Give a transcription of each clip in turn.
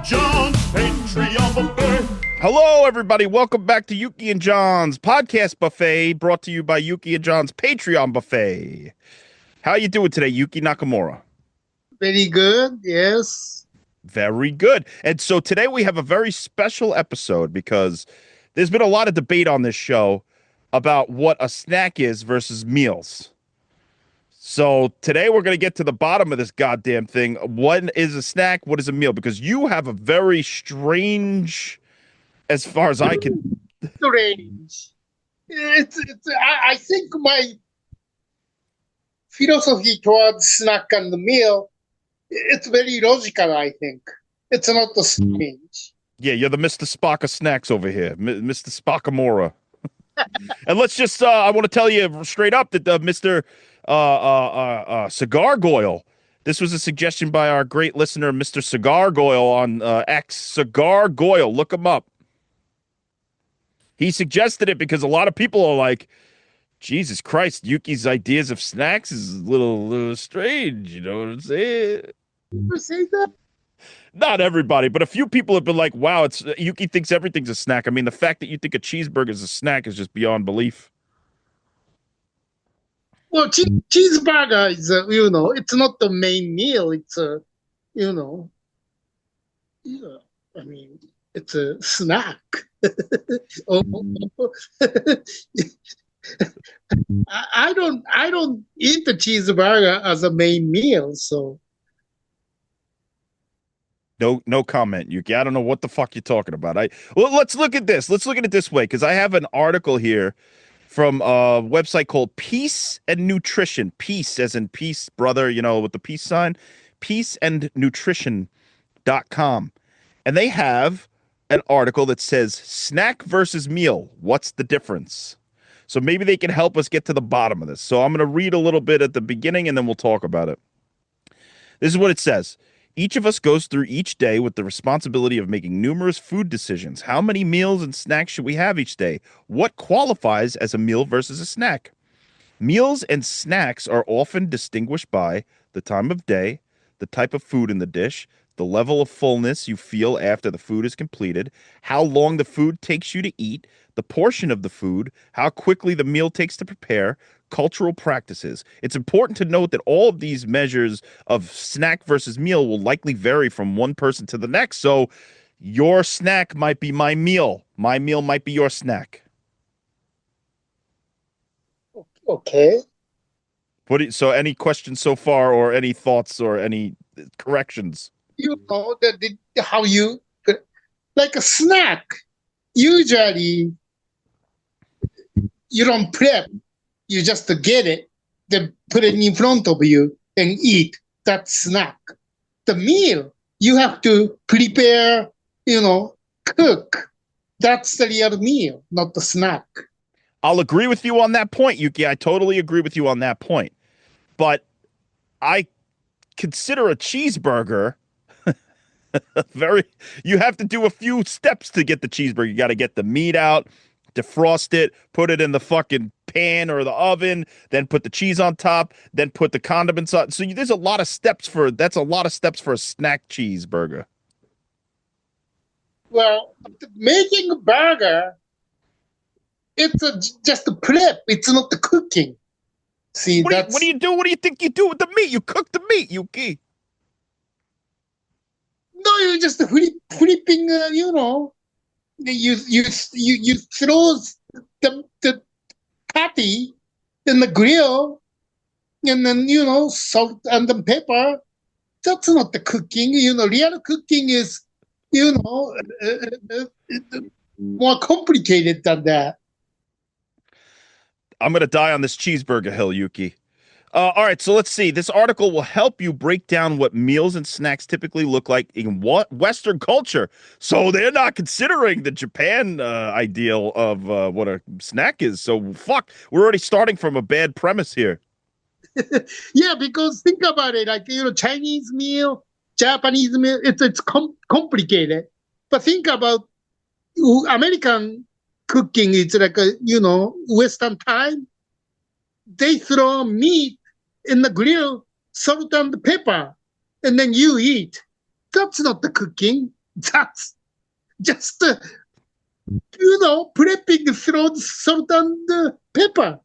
and John's Patreon buffet. Hello, everybody. Welcome back to Yuki and John's podcast buffet, brought to you by Yuki and John's Patreon buffet. How you doing today, Yuki Nakamura? Very good, yes. Very good. And so today we have a very special episode because there's been a lot of debate on this show about what a snack is versus meals. So today we're going to get to the bottom of this goddamn thing. What is a snack? What is a meal? Because you have a very strange, as far as I can... Strange. I think my philosophy towards snack and meal, it's very logical, I think. It's not strange. Yeah, you're the Mr. Spock of snacks over here, Mr. Spockamora. And let's just, I want to tell you straight up that Mr. Cigar Goyle, this was a suggestion by our great listener, Mr. Cigar Goyle on X. Cigar Goyle, look him up. He suggested it because a lot of people are like, Jesus Christ, Yuki's ideas of snacks is a little strange, you know what I'm saying? You say that? Not everybody, but a few people have been like, wow, Yuki thinks everything's a snack. I mean, the fact that you think a cheeseburger is a snack is just beyond belief. Well, cheeseburger is, it's not the main meal. It's I mean, it's a snack. I don't eat the cheeseburger as a main meal, so. No comment, Yuki. I don't know what the fuck you're talking about. Well, let's look at this. Let's look at it this way, because I have an article here from a website called Peace and Nutrition. Peace as in peace, brother, with the peace sign. Peaceandnutrition.com. And they have an article that says snack versus meal. What's the difference? So maybe they can help us get to the bottom of this. So I'm going to read a little bit at the beginning and then we'll talk about it. This is what it says. Each of us goes through each day with the responsibility of making numerous food decisions. How many meals and snacks should we have each day? What qualifies as a meal versus a snack? Meals and snacks are often distinguished by the time of day, the type of food in the dish, the level of fullness you feel after the food is completed, how long the food takes you to eat, the portion of the food, how quickly the meal takes to prepare, cultural practices. It's important to note that all of these measures of snack versus meal will likely vary from one person to the next. So your snack might be my meal. My meal might be your snack. Okay. So any questions so far or any thoughts or any corrections? How you, like a snack, usually you don't prep. You just get it, then put it in front of you and eat that snack. The meal, you have to prepare, cook. That's the real meal, not the snack. I'll agree with you on that point, Yuki. I totally agree with you on that point. But I consider a cheeseburger you have to do a few steps to get the cheeseburger. You got to get the meat out, defrost it, put it in the fucking pan or the oven, then put the cheese on top, then put the condiments on. So there's a lot of steps that's a lot of steps for a snack cheeseburger. Well, making a burger, it's just a prep. It's not the cooking. See, what do you do? What do you think you do with the meat? You cook the meat, Yuki. No, you're just flipping. You throw the patty in the grill, and then salt and the pepper. That's not the cooking. Real cooking is more complicated than that. I'm gonna die on this cheeseburger hill, Yuki. All right, so let's see. This article will help you break down what meals and snacks typically look like in Western culture. So they're not considering the Japan ideal of what a snack is. So fuck, we're already starting from a bad premise here. Yeah, because think about it, like Chinese meal, Japanese meal, it's complicated. But think about American cooking. It's like Western time. They throw meat in the grill, salt and pepper, and then you eat. That's not the cooking. That's just prepping through salt and pepper.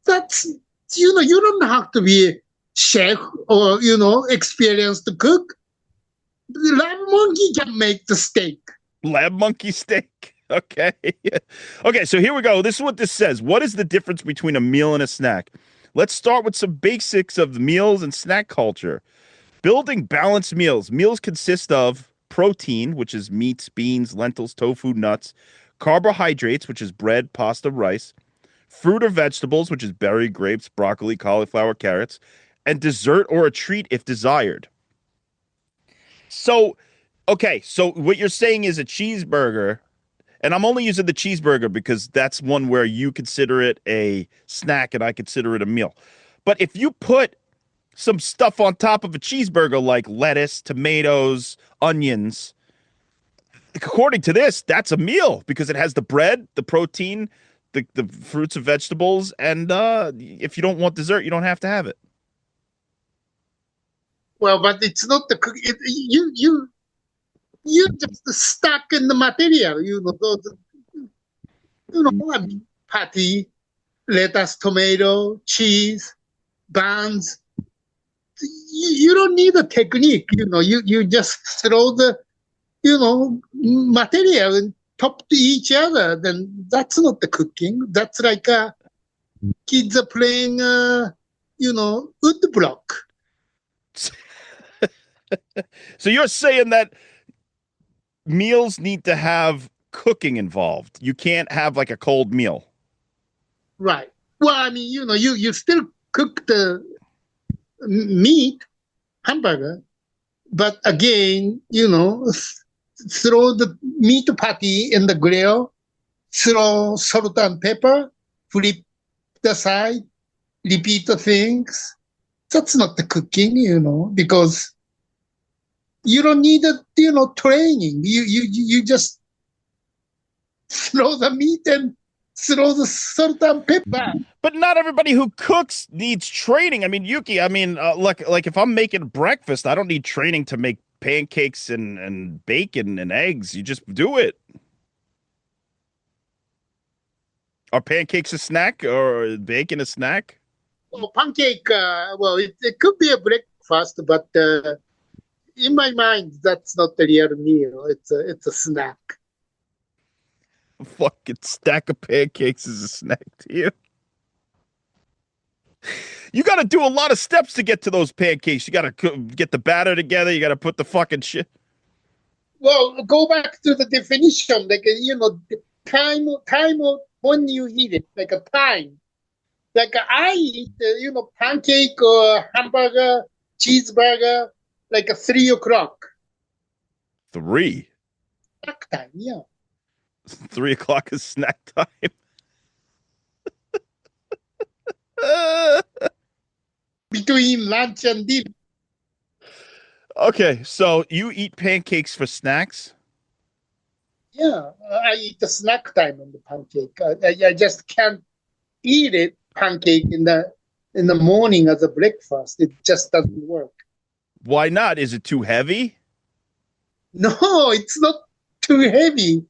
That's you don't have to be a chef or experienced cook. The lab monkey can make the steak. Lab monkey steak. Okay. Okay, so here we go. This is what this says. What is the difference between a meal and a snack? Let's start with some basics of meals and snack culture. Building balanced meals. Meals consist of protein, which is meats, beans, lentils, tofu, nuts, carbohydrates, which is bread, pasta, rice, fruit or vegetables, which is berry, grapes, broccoli, cauliflower, carrots, and dessert or a treat if desired. So, okay, so what you're saying is a cheeseburger, and I'm only using the cheeseburger because that's one where you consider it a snack and I consider it a meal. But if you put some stuff on top of a cheeseburger like lettuce, tomatoes, onions, according to this, that's a meal because it has the bread, the protein, the fruits and vegetables, and if you don't want dessert, you don't have to have it. Well, but it's not the cook. You just stuck in the material. I mean, patty, lettuce, tomato, cheese, buns. You don't need a technique. You just throw the material and top to each other. Then that's not the cooking. That's like kids are playing wood block. So you're saying that meals need to have cooking involved. You can't have like a cold meal. Right. Well, I mean, you still cook the meat, hamburger, but again, throw the meat patty in the grill, throw salt and pepper, flip the side, repeat the things. That's not the cooking, because you don't need training. You just throw the meat and throw the salt and pepper. But not everybody who cooks needs training. I mean, Yuki, like if I'm making breakfast, I don't need training to make pancakes and bacon and eggs. You just do it. Are pancakes a snack or bacon a snack? Well, pancake, it could be a breakfast, but in my mind, that's not the real meal. It's a snack. A fucking stack of pancakes is a snack to you. You got to do a lot of steps to get to those pancakes. You got to get the batter together. You got to put the fucking shit. Well, go back to the definition, like time of when you eat it, like a time. Like I eat, pancake or hamburger, cheeseburger, like a 3 o'clock. 3? Snack time, yeah. 3 o'clock is snack time. Between lunch and dinner. Okay, so you eat pancakes for snacks? Yeah, I eat the snack time on the pancake. I just can't eat it pancake in the morning as a breakfast. It just doesn't work. Why not? Is it too heavy? No, it's not too heavy.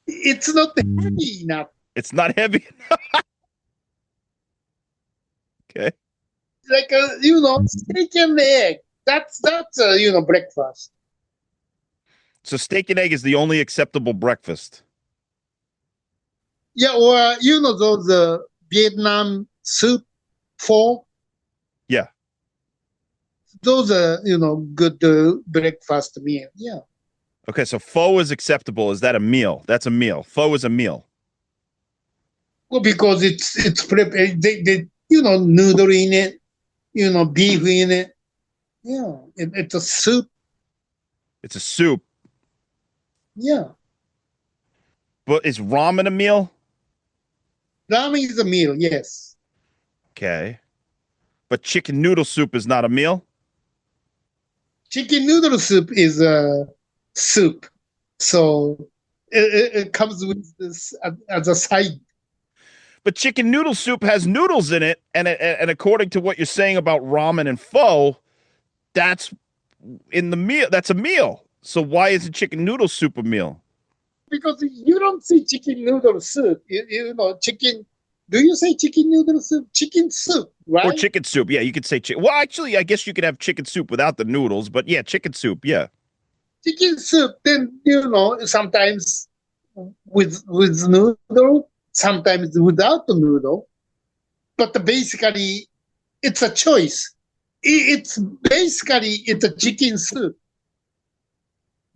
It's not heavy enough. It's not heavy enough. Okay. Like steak and egg. That's breakfast. So steak and egg is the only acceptable breakfast. Yeah, or those Vietnam soup, pho. Yeah. Those are good breakfast meal. Yeah. Okay, so pho is acceptable. Is that a meal? That's a meal. Pho is a meal. Well, because it's prepared. They noodle in it, beef in it. Yeah, it's a soup. It's a soup. Yeah. But is ramen a meal? Ramen is a meal, yes. Okay. But chicken noodle soup is not a meal? Chicken noodle soup is a soup. So it comes with this as a side. But chicken noodle soup has noodles in it, and according to what you're saying about ramen and pho, that's in the meal. That's a meal. So why isn't chicken noodle soup a meal? Because you don't see chicken noodle soup. You know, chicken. Do you say chicken noodle soup? Chicken soup, Or right? chicken soup? Yeah, you could say chicken. Well, actually, I guess you could have chicken soup without the noodles, but yeah, chicken soup. Yeah. Chicken soup. Then you know, sometimes with noodle, sometimes without the noodle. But basically, it's a choice. It's basically it's a chicken soup,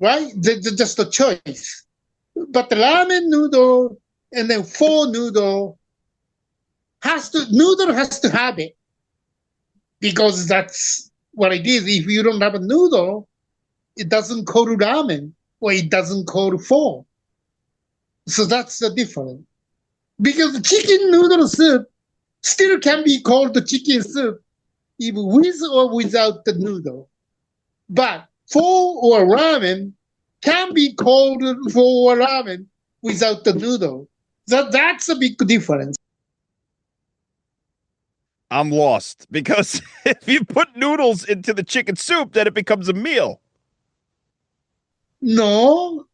right? Just a choice. But the ramen noodle and then pho noodle noodle has to have it because that's what it is. If you don't have a noodle, it doesn't call ramen or it doesn't call pho. So that's the difference. Because chicken noodle soup still can be called the chicken soup even with or without the noodle. But pho or ramen can be called pho or ramen without the noodle. That's a big difference. I'm lost because if you put noodles into the chicken soup, then it becomes a meal. No,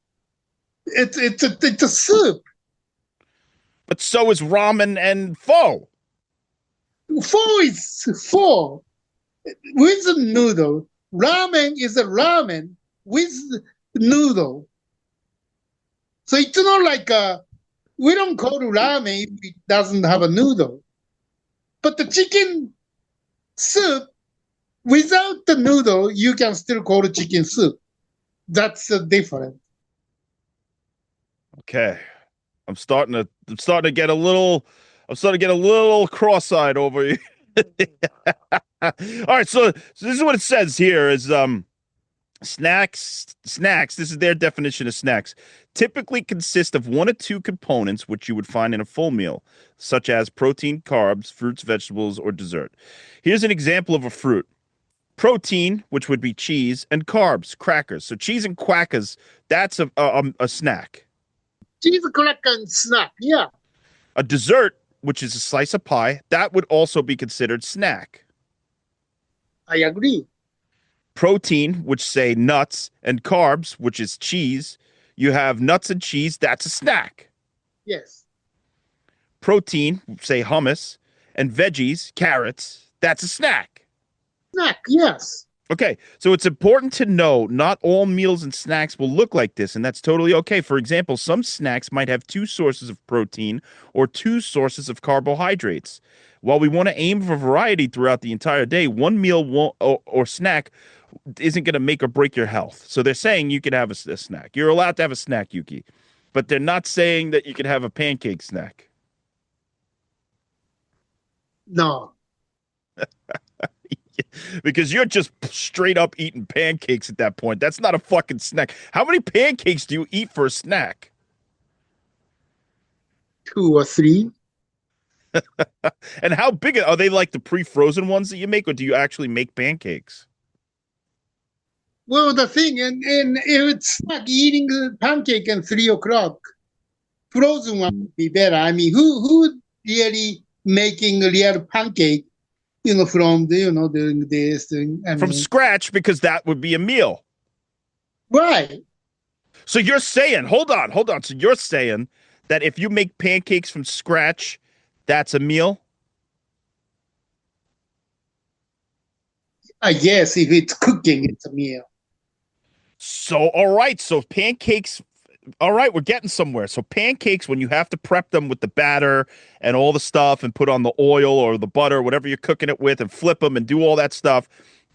it's a soup. But so is ramen and pho. Pho is pho with a noodle. Ramen is a ramen with noodle. So it's not like we don't call it ramen if it doesn't have a noodle. But the chicken soup without the noodle, you can still call it chicken soup. That's the difference. Okay. I'm starting to get a little cross-eyed over you. All right, so this is what it says here is snacks, this is their definition of snacks, typically consist of one or two components which you would find in a full meal, such as protein, carbs, fruits, vegetables, or dessert. Here's an example of a fruit. Protein, which would be cheese, and carbs, crackers. So cheese and crackers, that's a snack. Cheese cracker and snack, yeah. A dessert, which is a slice of pie, that would also be considered snack. I agree. Protein, which say nuts, and carbs, which is cheese. You have nuts and cheese, that's a snack. Yes. Protein, say hummus, and veggies, carrots, that's a snack. Snack, yes. Okay, so it's important to know not all meals and snacks will look like this, and that's totally okay. For example, some snacks might have two sources of protein or two sources of carbohydrates. While we want to aim for variety throughout the entire day, one meal won't, or snack isn't going to make or break your health. So they're saying you can have a snack. You're allowed to have a snack, Yuki, but they're not saying that you can have a pancake snack. No. Because you're just straight up eating pancakes at that point. That's not a fucking snack. How many pancakes do you eat for a snack? 2 or 3. And how big are they, like the pre-frozen ones that you make, or do you actually make pancakes? Well, the thing, and if it's like eating a pancake at 3 o'clock, frozen one would be better. I mean, who really making a real pancake, from during this thing? From scratch, because that would be a meal. Right. So you're saying, hold on. So you're saying that if you make pancakes from scratch, that's a meal? I guess if it's cooking, it's a meal. So, all right. So pancakes, all right, we're getting somewhere. So pancakes, when you have to prep them with the batter and all the stuff and put on the oil or the butter, whatever you're cooking it with, and flip them and do all that stuff,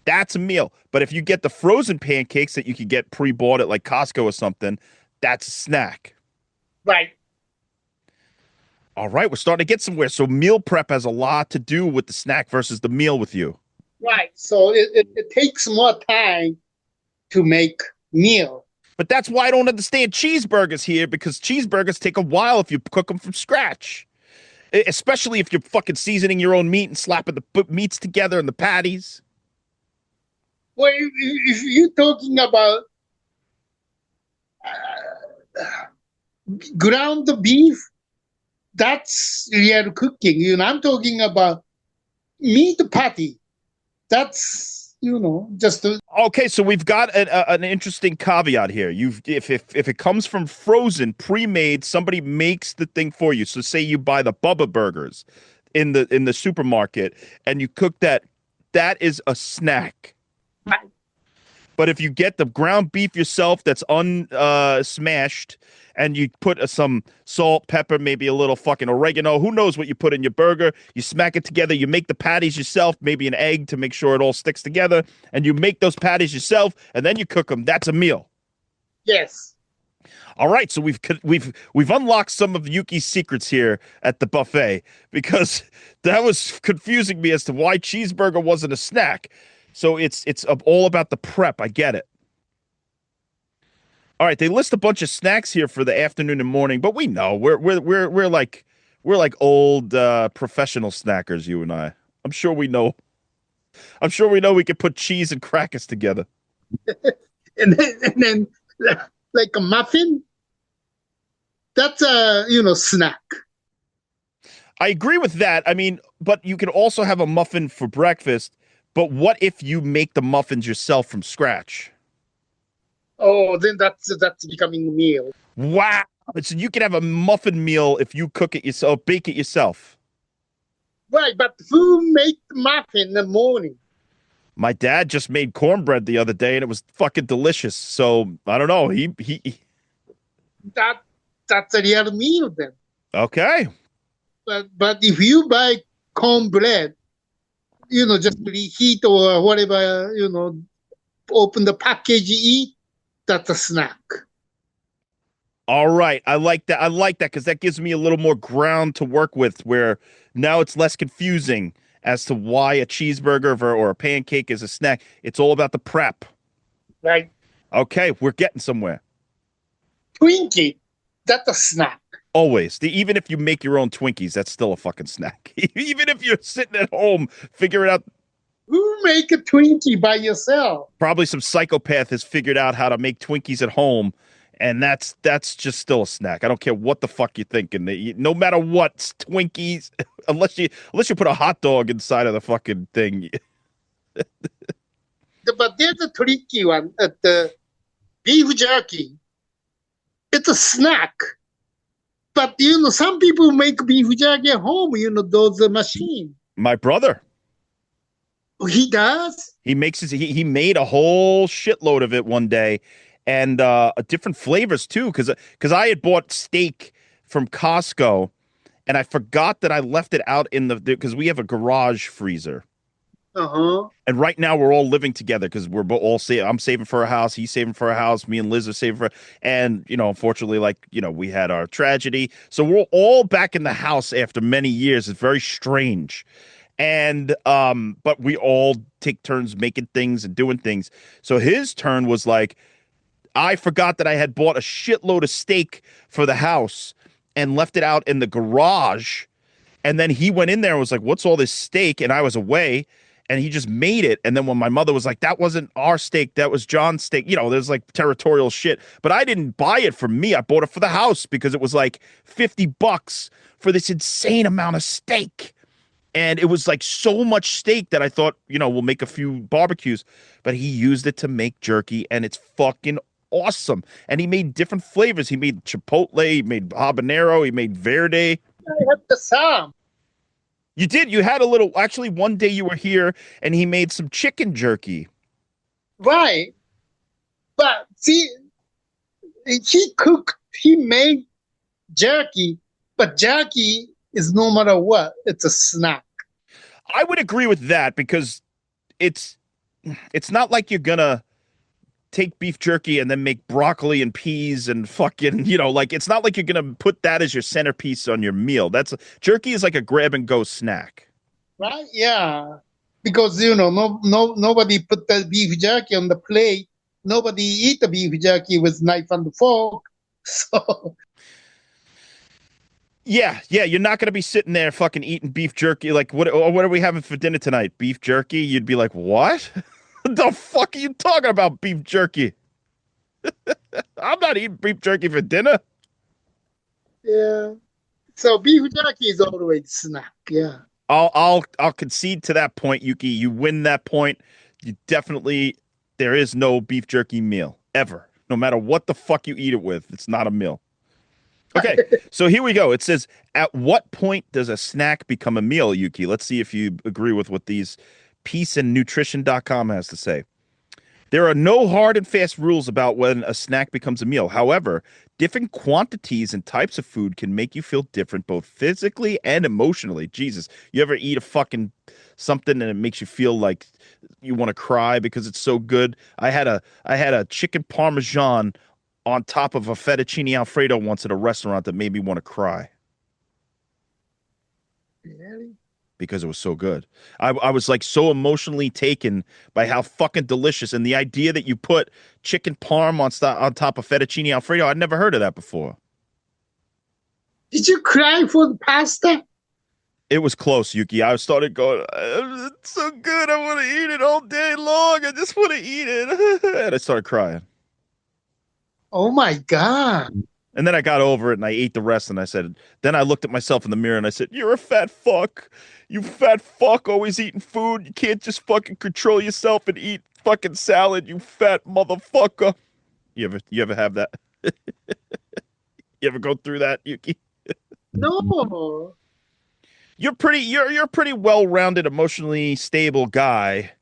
that's a meal. But if you get the frozen pancakes that you could get pre-bought at like Costco or something, that's a snack. Right. All right, we're starting to get somewhere. So meal prep has a lot to do with the snack versus the meal with you. Right. So it takes more time to make meal. But that's why I don't understand cheeseburgers here, because cheeseburgers take a while if you cook them from scratch. Especially if you're fucking seasoning your own meat and slapping the meats together and the patties. Well, if you're talking about ground beef, that's real cooking. I'm talking about meat patty. That's just to, Okay, so we've got an interesting caveat here. If it comes from frozen, pre-made, somebody makes the thing for you. So say you buy the Bubba burgers in the supermarket and you cook that, that is a snack. right. But if you get the ground beef yourself that's smashed and you put some salt, pepper, maybe a little fucking oregano, who knows what you put in your burger, you smack it together, you make the patties yourself, maybe an egg to make sure it all sticks together, and you make those patties yourself, and then you cook them. That's a meal. Yes. All right, so we've unlocked some of Yuki's secrets here at the buffet because that was confusing me as to why cheeseburger wasn't a snack. So it's all about the prep. I get it. All right, they list a bunch of snacks here for the afternoon and morning, but we know we're like old professional snackers, you and I. I'm sure we know. I'm sure we know we could put cheese and crackers together. And then like a muffin, that's a snack. I agree with that. I mean, but you can also have a muffin for breakfast. But what if you make the muffins yourself from scratch? Oh, then that's becoming a meal. Wow. So you can have a muffin meal if you cook it yourself, bake it yourself. Right, but who make muffin in the morning? My dad just made cornbread the other day and it was fucking delicious. So I don't know. He That's a real meal then. okay. But if you buy cornbread, just reheat or whatever, open the package, eat, that's a snack. All right. I like that. I like that because that gives me a little more ground to work with where now it's less confusing as to why a cheeseburger or a pancake is a snack. It's all about the prep. Right? Okay. We're getting somewhere. Twinkie, that's a snack. Always. Even if you make your own Twinkies, that's still a fucking snack. Even if you're sitting at home figuring out. Who make a Twinkie by yourself? Probably some psychopath has figured out how to make Twinkies at home. And that's just still a snack. I don't care what the fuck you're thinking. No matter what, Twinkies, unless you put a hot dog inside of the fucking thing. But there's a tricky one at the beef jerky. It's a snack. But some people make beef jerky at home. Those machine. My brother, He does. he makes his. He made a whole shitload of it one day, and different flavors too. Because I had bought steak from Costco, and I forgot that I left it out in because we have a garage freezer. Uh-huh. And right now we're all living together because we're all I'm saving for a house. He's saving for a house. Me and Liz are saving for, and unfortunately, we had our tragedy. So we're all back in the house after many years. It's very strange. And, but we all take turns making things and doing things. So his turn was like, I forgot that I had bought a shitload of steak for the house and left it out in the garage. And then he went in there and was like, what's all this steak? And I was away. And he just made it. And then when my mother was like, that wasn't our steak, that was John's steak, there's like territorial shit. But I didn't buy it for me. I bought it for the house because it was like $50 for this insane amount of steak. And it was like so much steak that I thought, we'll make a few barbecues. But he used it to make jerky and it's fucking awesome. And he made different flavors. He made chipotle, he made habanero, he made verde. I have the some. You did. You had a little. Actually, one day you were here and he made some chicken jerky. Right. But see, he made jerky, but jerky is no matter what, it's a snack. I would agree with that because it's not like you're gonna take beef jerky and then make broccoli and peas and fucking, it's not like you're going to put that as your centerpiece on your meal. Jerky is like a grab and go snack. Right? Yeah. Because, nobody put the beef jerky on the plate. Nobody eat the beef jerky with knife and fork. So. Yeah. You're not going to be sitting there fucking eating beef jerky. Like, what are we having for dinner tonight? Beef jerky? You'd be like, what? What the fuck are you talking about, beef jerky? I'm not eating beef jerky for dinner. Yeah. So beef jerky is always snack. Yeah. I'll concede to that point, Yuki. You win that point. there is no beef jerky meal ever. No matter what the fuck you eat it with, it's not a meal. Okay, so here we go. It says, at what point does a snack become a meal, Yuki? Let's see if you agree with what these peaceandnutrition.com has to say. There are no hard and fast rules about when a snack becomes a meal. However, different quantities and types of food can make you feel different both physically and emotionally. Jesus, you ever eat a fucking something and it makes you feel like you want to cry because it's so good? I had a chicken parmesan on top of a fettuccine alfredo once at a restaurant that made me want to cry Really? because it was so good. I was like so emotionally taken by how fucking delicious, and the idea that you put chicken parm on top of fettuccine alfredo. I'd never heard of that before. Did you cry for the pasta? It was close, Yuki. I started going, it's so good. I want to eat it all day long. I just want to eat it. And I started crying. Oh my God. And then I got over it and I ate the rest. And then I looked at myself in the mirror and I said, you're a fat fuck. You fat fuck, always eating food. You can't just fucking control yourself and eat fucking salad, you fat motherfucker. You ever have that? You ever go through that, Yuki? No. You're a pretty well-rounded, emotionally stable guy,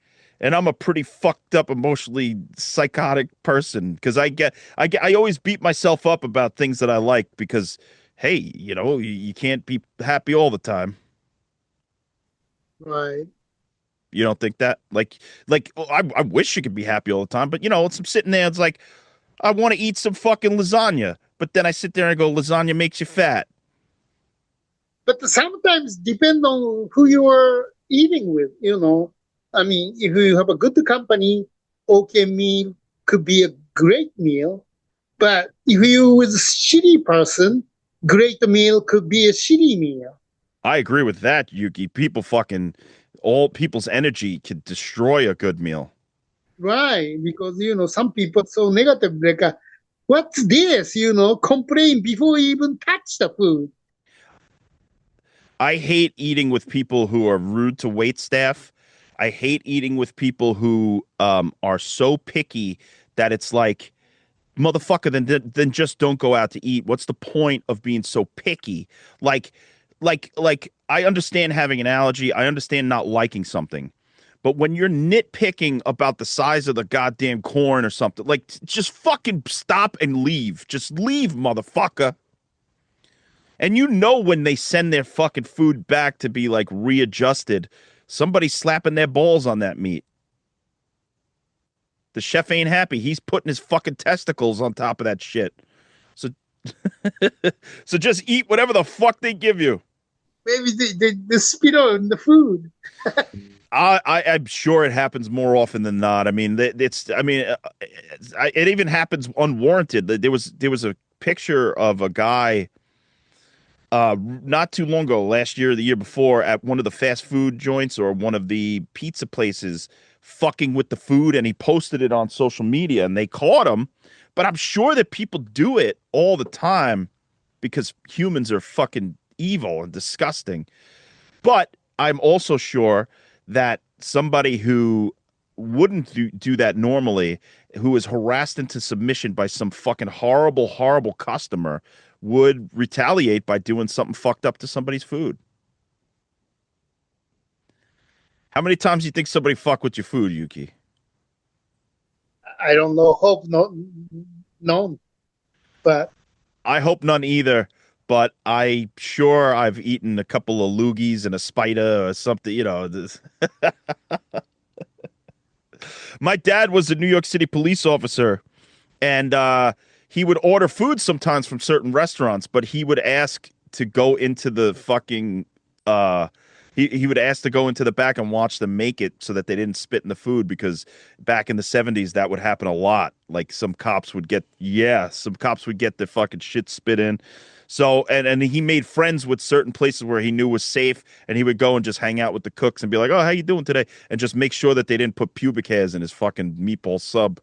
and I'm a pretty fucked up, emotionally psychotic person because I always beat myself up about things that I like because, hey, you can't be happy all the time. Right. You don't think that? Well, I wish you could be happy all the time, but it's I'm sitting there, it's like I want to eat some fucking lasagna, but then I sit there and go, lasagna makes you fat. But sometimes depend on who you are eating with. I mean, if you have a good company, okay meal could be a great meal. But if you with a shitty person, great meal could be a shitty meal. I agree with that, Yuki. All people's energy could destroy a good meal. Right. Because, some people so negative, like, what's this? Complain before you even touch the food. I hate eating with people who are rude to wait staff. I hate eating with people who are so picky that it's like, motherfucker, then just don't go out to eat. What's the point of being so picky? Like, I understand having an allergy. I understand not liking something. But when you're nitpicking about the size of the goddamn corn or something, like, just fucking stop and leave. Just leave, motherfucker. And when they send their fucking food back to be like readjusted, somebody's slapping their balls on that meat. The chef ain't happy. He's putting his fucking testicles on top of that shit. So, so just eat whatever the fuck they give you. Maybe they spit on the food. I'm sure it happens more often than not. I mean, it even happens unwarranted. There was a picture of a guy not too long ago, last year or the year before, at one of the fast food joints or one of the pizza places fucking with the food, and he posted it on social media and they caught him. But I'm sure that people do it all the time because humans are fucking evil and disgusting. But I'm also sure that somebody who wouldn't do that normally, who is harassed into submission by some fucking horrible, horrible customer, would retaliate by doing something fucked up to somebody's food. How many times do you think somebody fuck with your food, Yuki? I don't know. Hope not. No. But I hope none either, but I sure I've eaten a couple of loogies and a spider or something, My dad was a New York City police officer, and he would order food sometimes from certain restaurants, but he would ask to go into the fucking he would ask to go into the back and watch them make it so that they didn't spit in the food, because back in the 70s that would happen a lot. Like some cops would get the fucking shit spit in. So and he made friends with certain places where he knew was safe, and he would go and just hang out with the cooks and be like, "Oh, how you doing today?" and just make sure that they didn't put pubic hairs in his fucking meatball sub.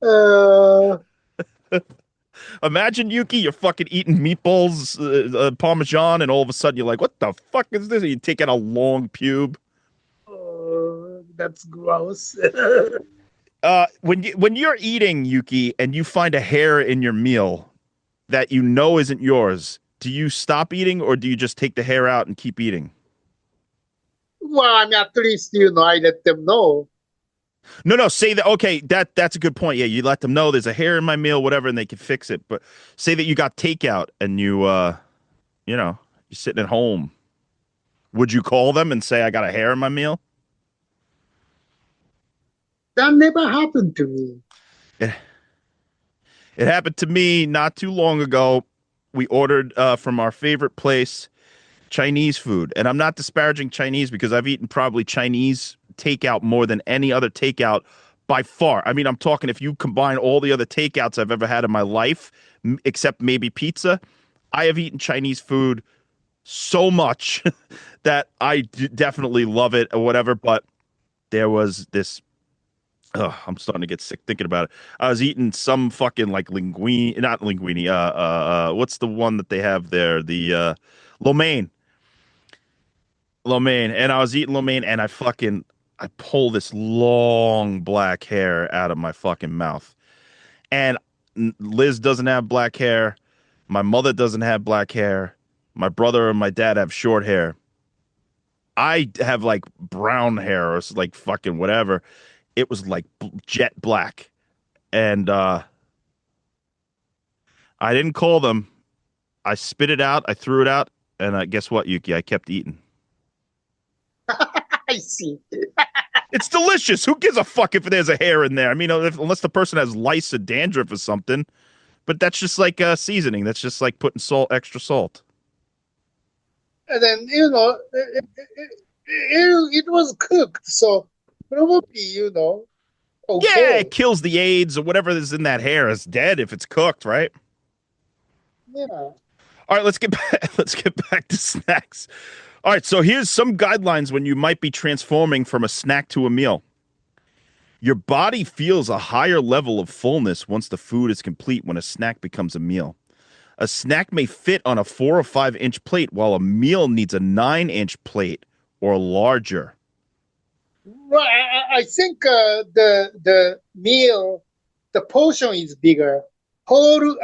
uh, Imagine, Yuki, you're fucking eating meatballs, Parmesan, and all of a sudden you're like, what the fuck is this? And you take out a long pube. Oh, that's gross. When you're eating, Yuki, and you find a hair in your meal that you know isn't yours, do you stop eating or do you just take the hair out and keep eating? Well, I mean, at least, I let them know. No, say that. Okay, that's a good point. Yeah, you let them know there's a hair in my meal, whatever, and they can fix it. But say that you got takeout and you're sitting at home. Would you call them and say I got a hair in my meal? That never happened to me. It, it happened to me not too long ago. We ordered from our favorite place Chinese food, and I'm not disparaging Chinese because I've eaten probably Chinese takeout more than any other takeout by far. I mean, I'm talking if you combine all the other takeouts I've ever had in my life, except maybe pizza, I have eaten Chinese food so much that I definitely love it or whatever. But there was this. I'm starting to get sick thinking about it. I was eating some fucking like linguine, not linguine. What's the one that they have there? The lo mein, and I was eating lo mein, and I pull this long black hair out of my fucking mouth. And Liz doesn't have black hair. My mother doesn't have black hair. My brother and my dad have short hair. I have like brown hair or like fucking whatever. It was like jet black. And I didn't call them. I spit it out. I threw it out. And guess what, Yuki? I kept eating. I see. It's delicious. Who gives a fuck if there's a hair in there? I mean, unless the person has lice or dandruff or something. But that's just like seasoning. That's just like putting extra salt. And then, it was cooked. So probably, Yeah, okay. it kills the AIDS or whatever is in that hair is dead if it's cooked, right? Yeah. All right, let's get back, let's get back to snacks. All right, so here's some guidelines when you might be transforming from a snack to a meal. Your body feels a higher level of fullness once the food is complete when a snack becomes a meal. A snack may fit on a 4 or 5 inch plate, while a meal needs a 9-inch plate or larger. Well, I think the meal, the portion is bigger. Whole,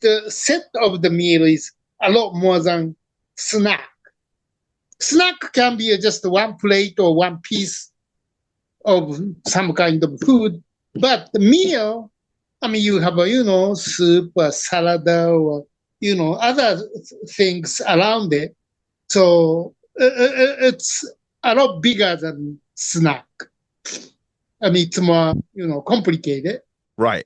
the set of the meal is a lot more than snack. Snack can be just one plate or one piece of some kind of food, but the meal, I mean, you have soup, or salad, or other things around it. So it's a lot bigger than snack. I mean, it's more complicated. Right.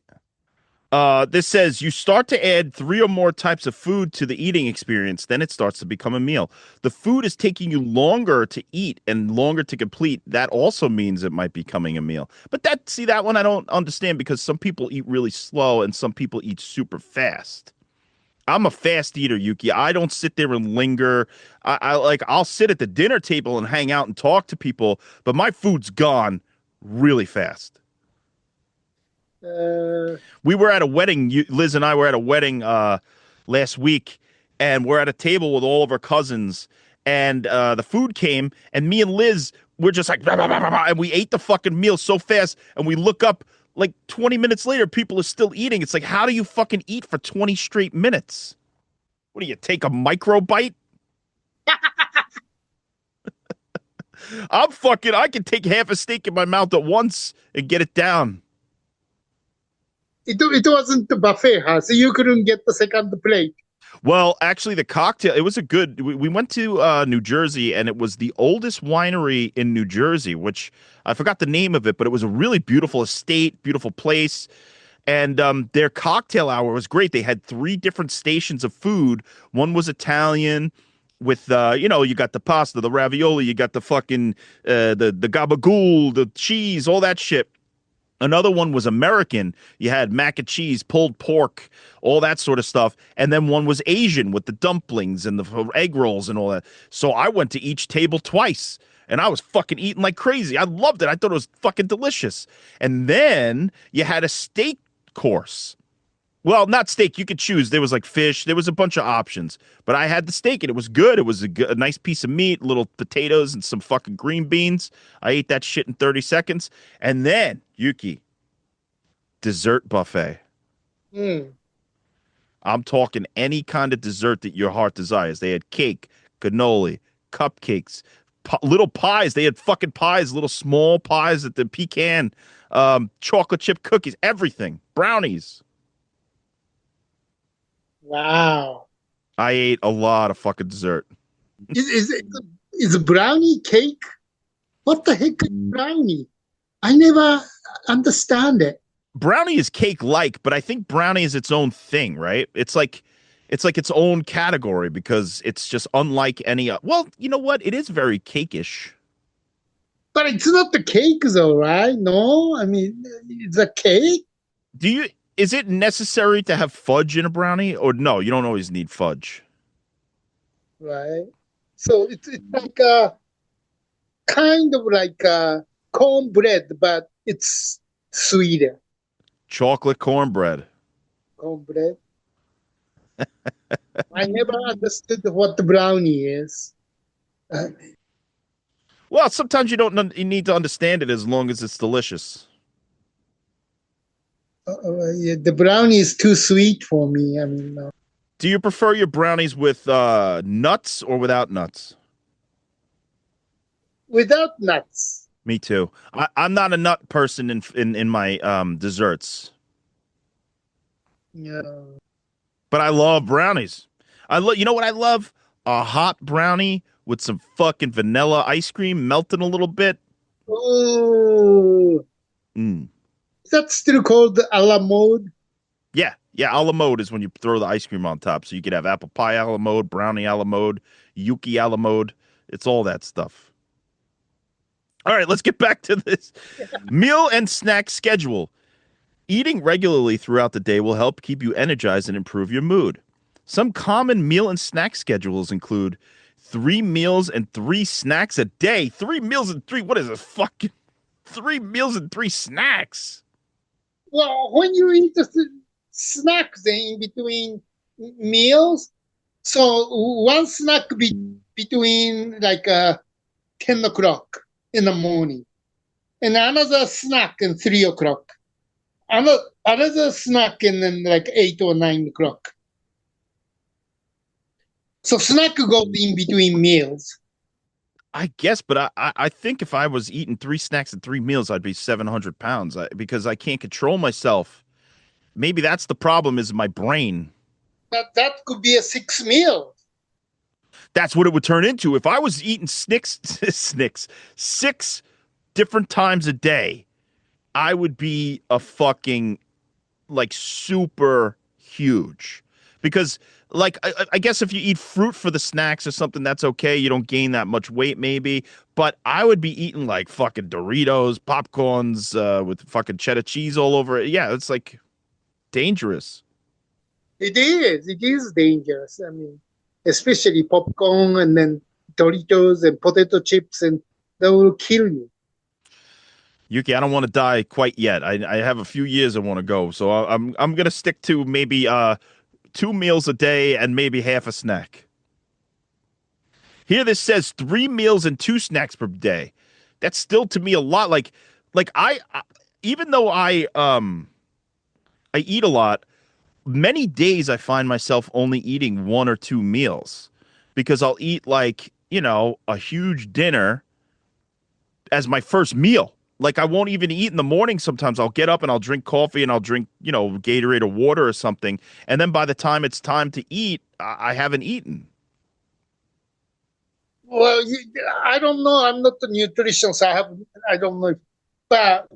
This says you start to add 3 or more types of food to the eating experience, then it starts to become a meal. The food is taking you longer to eat and longer to complete. That also means it might be becoming a meal. But that one I don't understand because some people eat really slow and some people eat super fast. I'm a fast eater, Yuki. I don't sit there and linger. I'll sit at the dinner table and hang out and talk to people, but my food's gone really fast. We were at a wedding. Liz and I were at a wedding last week, and we're at a table with all of our cousins. And the food came, and me and Liz were just like, "Rah, rah, rah, rah," and we ate the fucking meal so fast. And we look up, like 20 minutes later, people are still eating. It's like, how do you fucking eat for 20 straight minutes? What do you take a micro bite? I can take half a steak in my mouth at once and get it down. It wasn't a buffet, huh? So you couldn't get the second plate. Well, actually, the cocktail, it was we went to New Jersey, and it was the oldest winery in New Jersey, which I forgot the name of it, but it was a really beautiful estate, beautiful place. And their cocktail hour was great. They had 3 different stations of food. One was Italian with, you got the pasta, the ravioli, you got the fucking, the gabagool, the cheese, all that shit. Another one was American. You had mac and cheese, pulled pork, all that sort of stuff. And then one was Asian with the dumplings and the egg rolls and all that. So I went to each table twice, and I was fucking eating like crazy. I loved it. I thought it was fucking delicious. And then you had a steak course. Well, not steak. You could choose. There was like fish. There was a bunch of options. But I had the steak and it was good. It was a nice piece of meat, little potatoes, and some fucking green beans. I ate that shit in 30 seconds. And then, Yuki, dessert buffet. Mm. I'm talking any kind of dessert that your heart desires. They had cake, cannoli, cupcakes, little pies. They had fucking pies, little small pies at the pecan, chocolate chip cookies, everything, brownies. Wow. I ate a lot of fucking dessert. Is brownie cake? What the heck is brownie? I never understand it. Brownie is cake-like, but I think brownie is its own thing, right? It's like its own category because it's just unlike any. Well, you know what? It is very cakeish. But it's not the cake though, right? No, I mean, it's a cake. Do you? Is it necessary to have fudge in a brownie, or no? You don't always need fudge. Right? So it's like a kind of like a cornbread, but it's sweeter. Chocolate cornbread. Cornbread. I never understood what the brownie is. Uh, Well, sometimes you don't. You need to understand it as long as it's delicious. yeah, the brownie is too sweet for me. I mean, Do you prefer your brownies with nuts or without nuts? without nuts. Me too. I'm not a nut person in my desserts, Yeah. but I love brownies. I love. You know what I love? A hot brownie with some fucking vanilla ice cream melting a little bit. Oh, Mm. is that still called a la mode? Yeah, yeah. A la mode is when you throw the ice cream on top. So you could have apple pie a la mode, brownie a la mode, Yuki a la mode. It's all that stuff. All right, let's get back to this meal and snack schedule. Eating regularly throughout the day will help keep you energized and improve your mood. Some common meal and snack schedules include 3 meals and 3 snacks a day. 3 meals and 3. What is this fucking 3 meals and 3 snacks? Well, when you eat the snacks in between meals, so one snack between like 10 o'clock in the morning, and another snack at 3 o'clock, another snack and then like 8 or 9 o'clock. So snack goes in between meals. I guess, but I think if I was eating 3 snacks and 3 meals, I'd be 700 pounds because I can't control myself. Maybe that's the problem is my brain. That could be a 6 meal. That's what it would turn into. If I was eating six different times a day, I would be a fucking like super huge. Because like I guess if you eat fruit for the snacks or something, that's okay. You don't gain that much weight, maybe. But I would be eating like fucking Doritos, popcorns with fucking cheddar cheese all over it. Yeah, it's like dangerous. It is. It is dangerous. I mean, especially popcorn and then Doritos and potato chips, and that will kill you. Yuki, I don't want to die quite yet. I have a few years I want to go, so I'm gonna stick to maybe 2 meals a day and maybe half a snack. Here this says 3 meals and 2 snacks per day. That's still to me a lot. Like I even though I eat a lot, many days I find myself only eating 1 or 2 meals because I'll eat like, a huge dinner as my first meal. Like I won't even eat in the morning sometimes. I'll get up and I'll drink coffee and I'll drink, Gatorade or water or something. And then by the time it's time to eat, I haven't eaten. Well, I don't know. I'm not a nutritionist. I don't know. But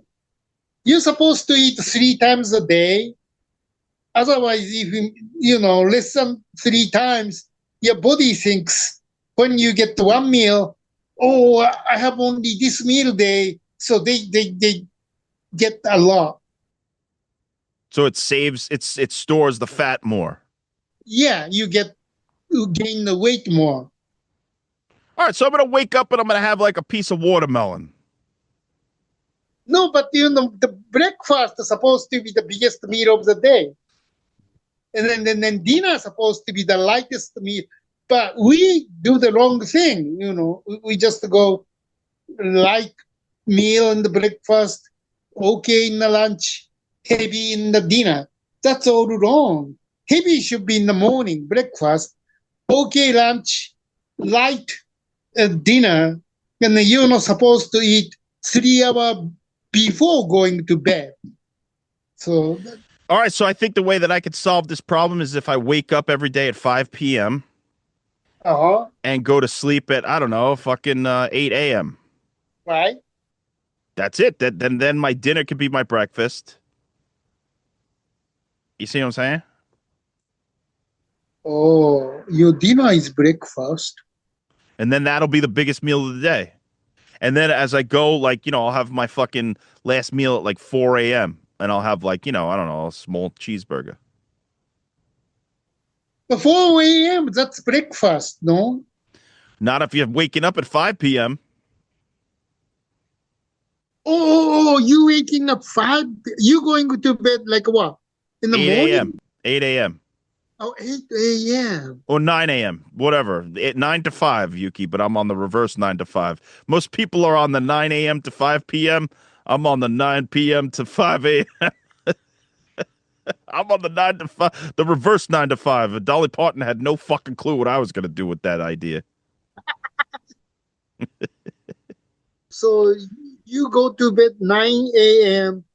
you're supposed to eat 3 times a day. Otherwise, if less than 3 times, your body thinks when you get 1 meal, oh, I have only this meal day. So they get a lot. So it stores the fat more. Yeah, you gain the weight more. All right, so I'm gonna wake up and I'm gonna have like a piece of watermelon. No, but the breakfast is supposed to be the biggest meal of the day. and then dinner is supposed to be the lightest meal. But we do the wrong thing, We just go light meal in the breakfast, okay in the lunch, heavy in the dinner. That's all wrong. Heavy should be in the morning, breakfast, okay lunch, light dinner, and then you're not supposed to eat 3 hours before going to bed. So, All right, so I think the way that I could solve this problem is if I wake up every day at 5 p.m. And go to sleep at, I don't know, fucking 8 a.m. Right. That's it. Then my dinner could be my breakfast. You see what I'm saying? Oh, your dinner is breakfast. And then that'll be the biggest meal of the day. And then as I go, like, I'll have my fucking last meal at like 4 a.m. And I'll have like, I don't know, a small cheeseburger. But 4 a.m., that's breakfast, no? Not if you're waking up at 5 p.m. Oh, you waking up 5? You going to bed like what? In the 8 morning? a.m. 8 a.m. Oh, 8 a.m. Or 9 a.m. Whatever. 9 to 5, Yuki, but I'm on the reverse 9 to 5. Most people are on the 9 a.m. to 5 p.m. I'm on the 9 p.m. to 5 a.m. I'm on the 9 to 5, the reverse 9 to 5. Dolly Parton had no fucking clue what I was going to do with that idea. So you go to bed 9 a.m.,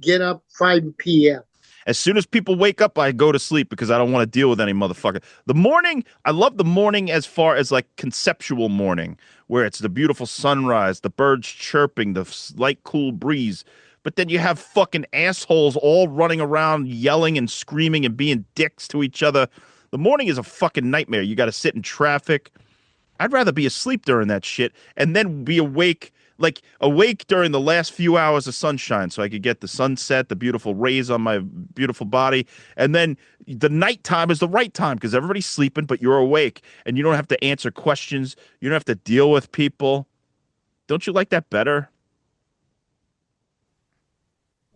get up 5 p.m. As soon as people wake up, I go to sleep because I don't want to deal with any motherfucker. The morning, I love the morning as far as like conceptual morning, where it's the beautiful sunrise, the birds chirping, the light cool breeze. But then you have fucking assholes all running around yelling and screaming and being dicks to each other. The morning is a fucking nightmare. You got to sit in traffic. I'd rather be asleep during that shit and then be awake during the last few hours of sunshine so I could get the sunset, the beautiful rays on my beautiful body. And then the nighttime is the right time because everybody's sleeping, but you're awake and you don't have to answer questions. You don't have to deal with people. Don't you like that better?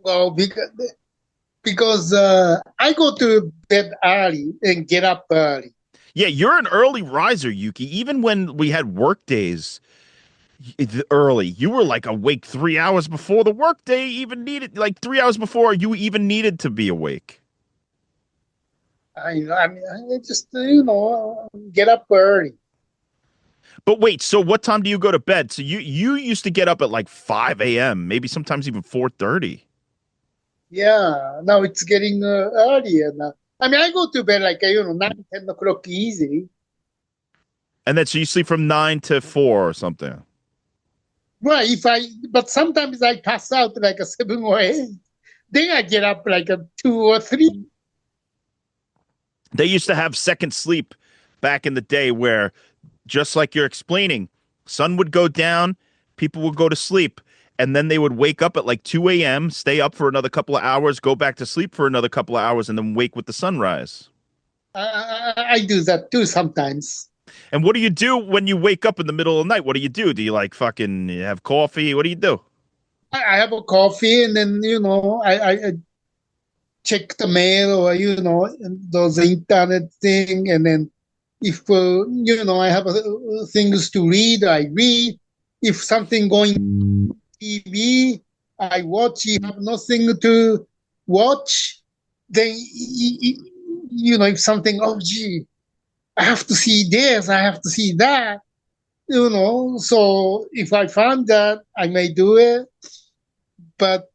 Well, because I go to bed early and get up early. Yeah, you're an early riser, Yuki. Even when we had work days early, you were like awake 3 hours before the work day even needed, like 3 hours before you even needed to be awake. I mean, I just, get up early. But wait, so what time do you go to bed? So you used to get up at like 5 a.m., maybe sometimes even 4:30. Yeah, now it's getting earlier now. I mean, I go to bed like, 9, 10 o'clock easily. And then so you sleep from 9 to 4 or something. Right, but sometimes I pass out like a 7 or 8. Then I get up like a 2 or 3. They used to have second sleep back in the day where, just like you're explaining, sun would go down, people would go to sleep, and then they would wake up at like 2 a.m., stay up for another couple of hours, go back to sleep for another couple of hours, and then wake with the sunrise. I do that too sometimes. And what do you do when you wake up in the middle of the night? What do you do? Do you like fucking have coffee? What do you do? I have a coffee and then, I check the mail or, those internet thing. And then if, I have things to read, I read. If something going TV, I watch. If I have nothing to watch, then, if something, oh, gee, I have to see this, I have to see that, So if I find that, I may do it. But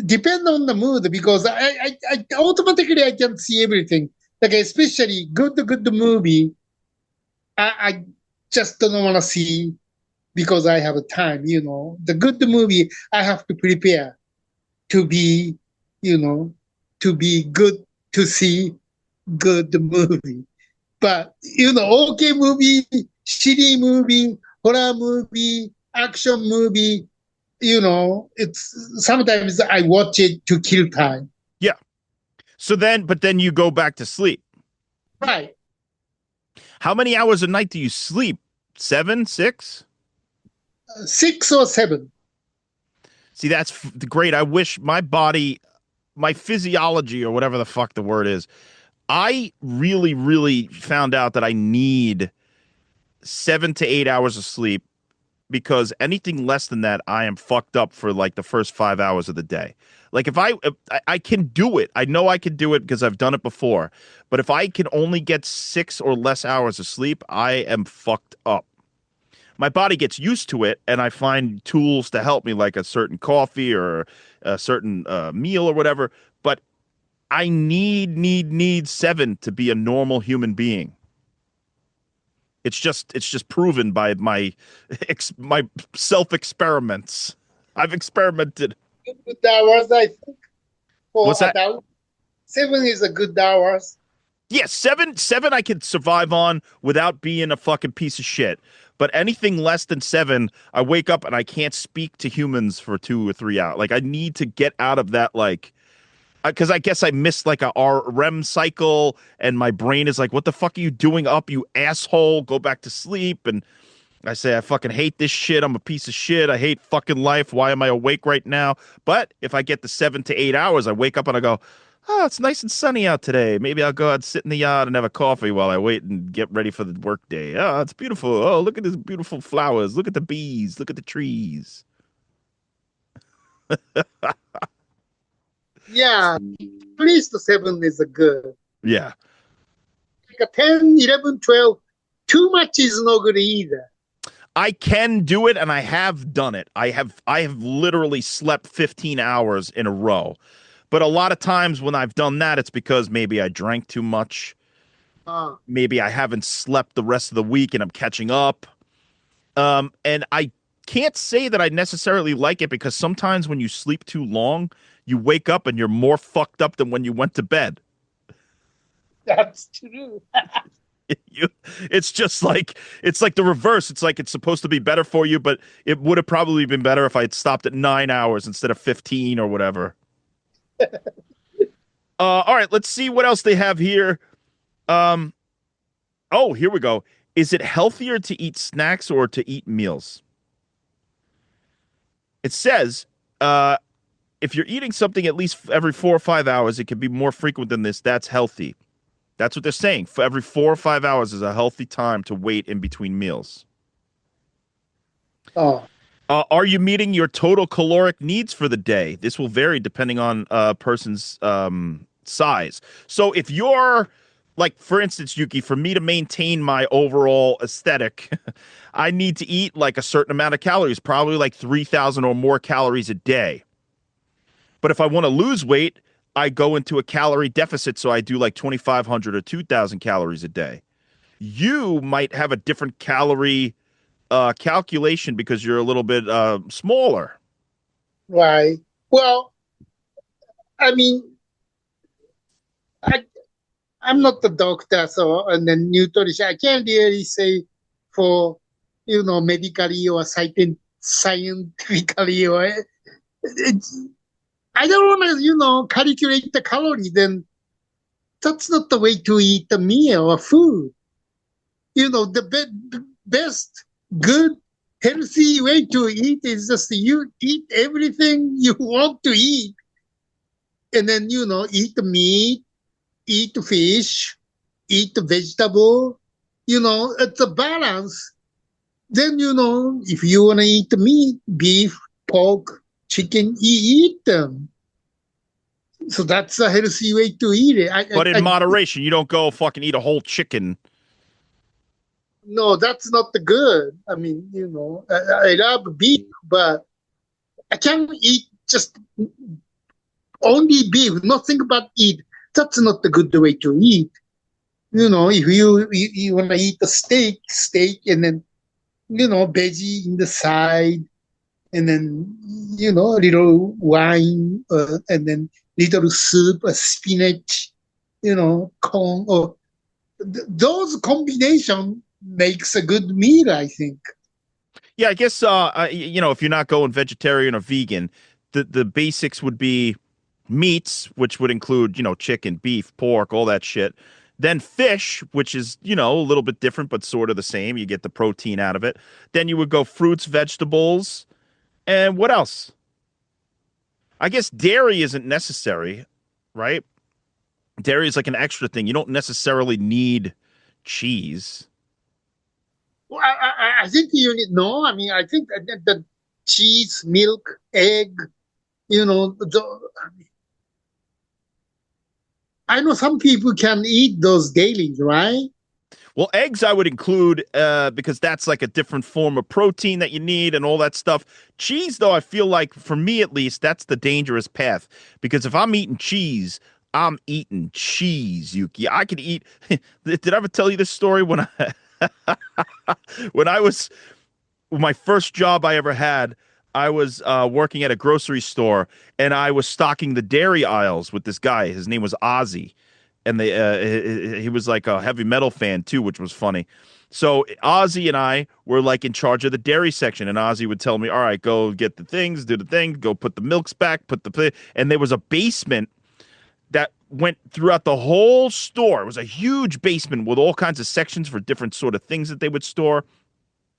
depend on the mood because I automatically I can see everything. Like especially good movie, I just don't want to see because I have time. The good movie I have to prepare to be, to be good to see good movie. But okay movie, shitty movie, horror movie, action movie. It's sometimes I watch it to kill time. Yeah. But then you go back to sleep. Right. How many hours a night do you sleep? 7, 6? 6 or 7. See, that's great. I wish my body, my physiology or whatever the fuck the word is, I really, really found out that I need 7 to 8 hours of sleep because anything less than that, I am fucked up for like the first 5 hours of the day. Like if I can do it, I know I can do it because I've done it before. But if I can only get 6 or less hours of sleep, I am fucked up. My body gets used to it, and I find tools to help me, like a certain coffee or a certain meal or whatever. But I need 7 to be a normal human being. It's just proven by my self experiments. I've experimented. Good hours, I think, for What's that? adult. 7 is a good hours. Yeah, seven I could survive on without being a fucking piece of shit. But anything less than 7, I wake up and I can't speak to humans for 2 or 3 hours. Like I need to get out of that, like, because I guess I missed like a REM cycle, and my brain is like, "What the fuck are you doing up, you asshole? Go back to sleep." And I say, "I fucking hate this shit. I'm a piece of shit. I hate fucking life. Why am I awake right now?" But if I get the 7 to 8 hours, I wake up and I go, "Oh, it's nice and sunny out today. Maybe I'll go out, sit in the yard, and have a coffee while I wait and get ready for the work day. Oh, it's beautiful. Oh, look at these beautiful flowers. Look at the bees. Look at the trees." Yeah, at least 7 is a good. Yeah. Like a 10, 11, 12, too much is no good either. I can do it, and I have done it. I have literally slept 15 hours in a row. But a lot of times when I've done that, it's because maybe I drank too much. Uh, Maybe I haven't slept the rest of the week and I'm catching up. And I can't say that I necessarily like it because sometimes when you sleep too long, you wake up and you're more fucked up than when you went to bed. that's true. You, it's like the reverse. It's like it's supposed to be better for you, but it would have probably been better if I had stopped at 9 hours instead of 15 or whatever. All right, let's see what else they have here. Um, oh, here we go. Is it healthier to eat snacks or to eat meals? It says, if you're eating something at least every 4 or 5 hours, it can be more frequent than this. That's healthy. That's what they're saying. For every 4 or 5 hours is a healthy time to wait in between meals. Oh, Are you meeting your total caloric needs for the day? This will vary depending on a person's size. So if you're like, for instance, Yuki, for me to maintain my overall aesthetic, I need to eat like a certain amount of calories, probably like 3,000 or more calories a day. But if I want to lose weight, I go into a calorie deficit. So I do like 2,500 or 2,000 calories a day. You might have a different calorie calculation because you're a little bit smaller. right. Well, I mean, I, I'm not the doctor, so, and then nutrition, I can't really say for, medically or scientifically or it's, I don't want to, calculate the calorie. Then that's not the way to eat a meal or food. The best, good, healthy way to eat is just you eat everything you want to eat. And then, eat the meat, eat the fish, eat the vegetable. It's a balance. Then, if you want to eat the meat, beef, pork, chicken, you eat them. So that's a healthy way to eat it. But in moderation, you don't go fucking eat a whole chicken. No, that's not the good. I mean, I love beef, but I can't eat just only beef, nothing but eat. That's not the good way to eat. If you want to eat the steak, and then, veggie in the side, and then, little wine, and then little soup, spinach, corn, or those combination makes a good meal, I think. Yeah, I guess if you're not going vegetarian or vegan, the basics would be meats, which would include, chicken, beef, pork, all that shit. Then fish, which is, a little bit different, but sort of the same. You get the protein out of it. Then you would go fruits, vegetables, and what else? I guess dairy isn't necessary, right? Dairy is like an extra thing. You don't necessarily need cheese. Well, I think you need no. I mean, I think that the cheese, milk, egg. I know some people can eat those daily, right? Well, eggs I would include because that's like a different form of protein that you need and all that stuff. Cheese, though, I feel like for me at least, that's the dangerous path because if I'm eating cheese, I'm eating cheese, Yuki. I could eat. Did I ever tell you this story when I when I was my first job I ever had? I was working at a grocery store and I was stocking the dairy aisles with this guy. His name was Ozzy, and he was like a heavy metal fan too, which was funny. So Ozzy and I were like in charge of the dairy section, and Ozzy would tell me, "All right, go get the things, do the thing, go put the milks back, and there was a basement that went throughout the whole store. It was a huge basement with all kinds of sections for different sort of things that they would store.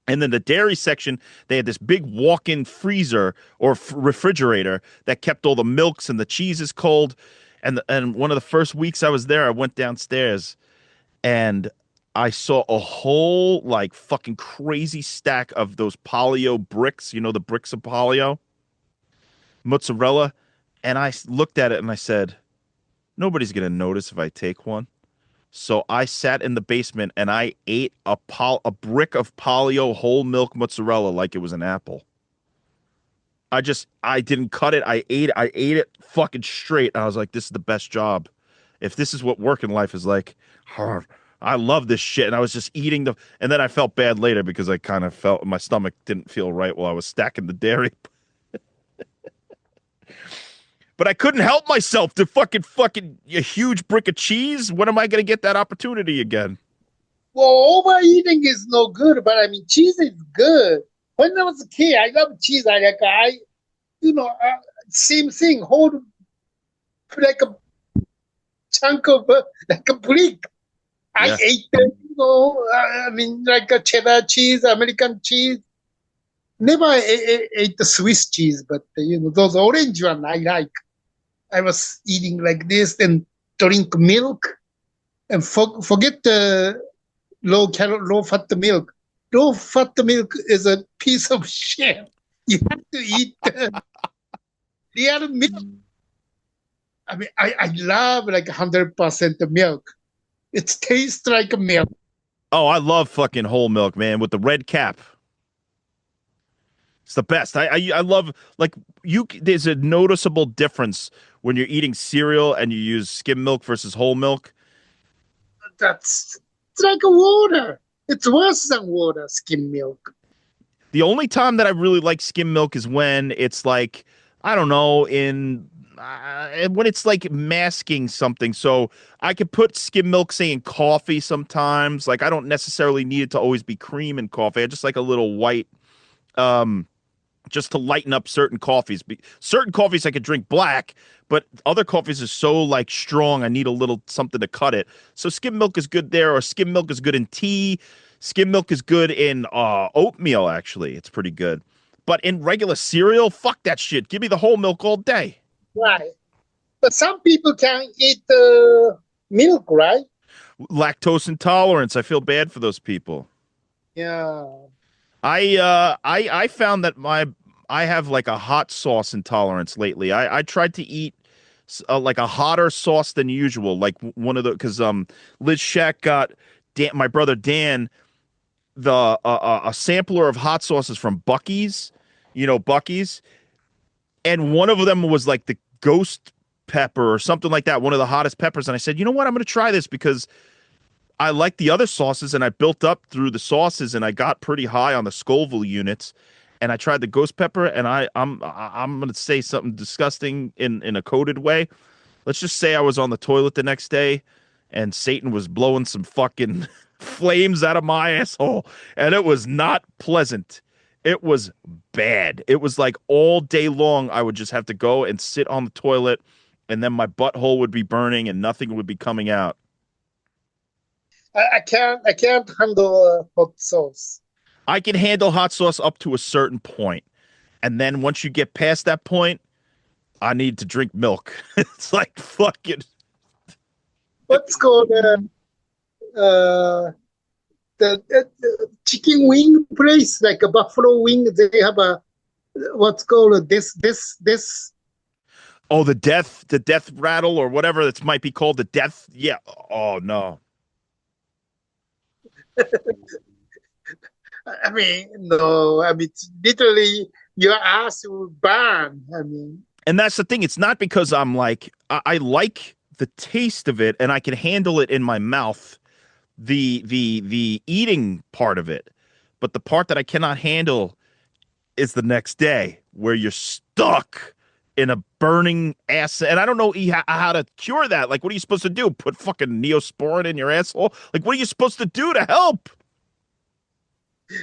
And then the dairy section, they had this big walk-in freezer or refrigerator that kept all the milks and the cheeses cold. And one of the first weeks I was there, I went downstairs and I saw a whole like fucking crazy stack of those polio bricks, the bricks of polio, mozzarella. And I looked at it and I said, nobody's going to notice if I take one. So I sat in the basement and I ate a brick of Polio whole milk mozzarella like it was an apple. I didn't cut it. I ate it fucking straight. I was like, this is the best job. If this is what work in life is like, I love this shit. And I was just eating and then I felt bad later because I kind of felt my stomach didn't feel right while I was stacking the dairy. But I couldn't help myself to fucking a huge brick of cheese. When am I going to get that opportunity again? Well, overeating is no good, but I mean, cheese is good. When I was a kid, I love cheese. Same thing, hold like a chunk of like a brick. Yeah. I ate them, I mean, like a cheddar cheese, American cheese. Never ate the Swiss cheese, but those orange one I like. I was eating like this and drink milk and forget the low fat milk. Low fat milk is a piece of shit. You have to eat the real milk. I mean, I love like 100% milk. It tastes like milk. Oh, I love fucking whole milk, man, with the red cap. It's the best. I love like there's a noticeable difference when you're eating cereal and you use skim milk versus whole milk. It's like a water. It's worse than water, skim milk. The only time that I really like skim milk is when it's like, I don't know, when it's like masking something. So I could put skim milk, say, in coffee sometimes. Like I don't necessarily need it to always be cream in coffee. I just like a little white, just to lighten up certain coffees. Certain coffees I could drink black, but other coffees are so like strong. I need a little something to cut it. So skim milk is good there, or skim milk is good in tea. Skim milk is good in oatmeal. Actually, it's pretty good. But in regular cereal, fuck that shit. Give me the whole milk all day. Right. But some people can eat milk, right? Lactose intolerance. I feel bad for those people. Yeah. I found that I have like a hot sauce intolerance lately. I tried to eat like a hotter sauce than usual, like one of the because Liz Shack got my brother Dan a sampler of hot sauces from Buc-ee's, Buc-ee's, and one of them was like the ghost pepper or something like that, one of the hottest peppers. And I said, you know what, I'm going to try this because I like the other sauces, and I built up through the sauces, and I got pretty high on the Scoville units. And I tried the ghost pepper, and I'm gonna say something disgusting in a coded way. Let's just say I was on the toilet the next day, and Satan was blowing some fucking flames out of my asshole, and it was not pleasant. It was bad. It was like all day long I would just have to go and sit on the toilet, and then my butthole would be burning, and nothing would be coming out. I can't handle hot sauce. I can handle hot sauce up to a certain point. And then once you get past that point, I need to drink milk. It's like, fuck it. what's called the chicken wing place, like a buffalo wing. They have a what's called this. Oh, the death rattle or whatever it might be called. The death. Yeah. Oh no. I mean, no. I mean, it's literally your ass will burn. I mean, And that's the thing. It's not because I'm like I like the taste of it and I can handle it in my mouth. The eating part of it, but the part that I cannot handle is the next day where you're stuck in a burning ass. And I don't know how to cure that. Like, what are you supposed to do? Put fucking Neosporin in your asshole? Like, what are you supposed to do to help?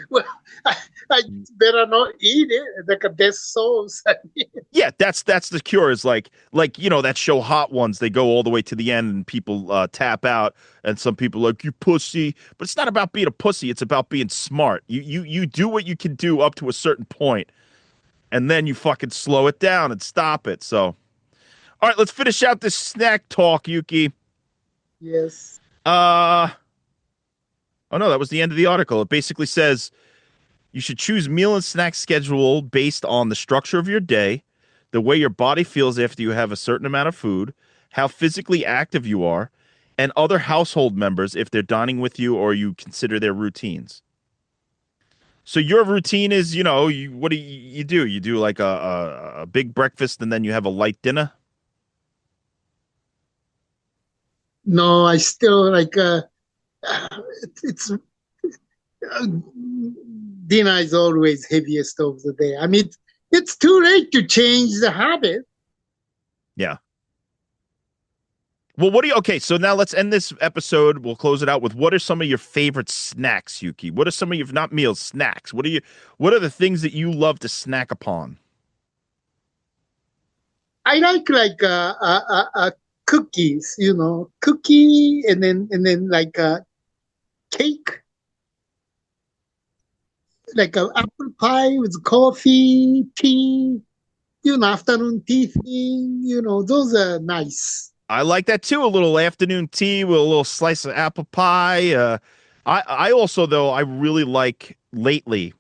well, I, I better not eat it. Like a death sauce. I mean, Yeah, that's the cure. Is like that show Hot Ones. They go all the way to the end and people tap out, and some people are like you pussy. But it's not about being a pussy. It's about being smart. You do what you can do up to a certain point, and then you fucking slow it down and stop it. So, all right, let's finish out this snack talk, Yuki. yes. Uh oh no, that was the end of the article. It basically says you should choose meal and snack schedule based on the structure of your day, the way your body feels after you have a certain amount of food, how physically active you are, and other household members if they're dining with you or you consider their routines. So your routine is, what do you do? You do like a big breakfast and then you have a light dinner? No, I still like. It's dinner is always heaviest of the day. I mean, it's too late to change the habit. Yeah. Well, okay, so now let's end this episode. We'll close it out with what are some of your favorite snacks, Yuki? What are some of your, not meals, snacks? What are the things that you love to snack upon? I like cookies, cookie and then like a cake, like a apple pie with coffee, tea, afternoon tea thing, those are nice. I like that too. A little afternoon tea with a little slice of apple pie. I also though I really like lately.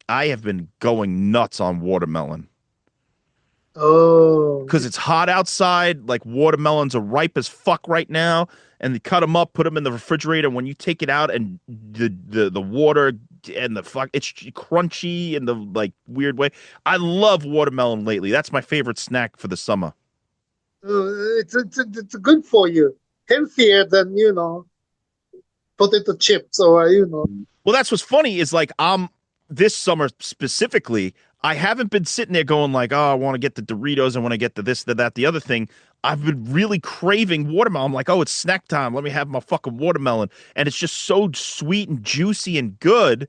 I have been going nuts on watermelon Oh, because it's hot outside. Like watermelons are ripe as fuck right now, and they cut them up, put them in the refrigerator. When you take it out, and the water and the fuck, it's crunchy in the like weird way. I love watermelon lately. That's my favorite snack for the summer. it's good for you. Healthier than, potato chips or. Well, that's what's funny is like this summer specifically, I haven't been sitting there going like, oh, I want to get the Doritos, I want to get the this, the that, the other thing. I've been really craving watermelon. I'm like, oh, it's snack time. Let me have my fucking watermelon. And it's just so sweet and juicy and good.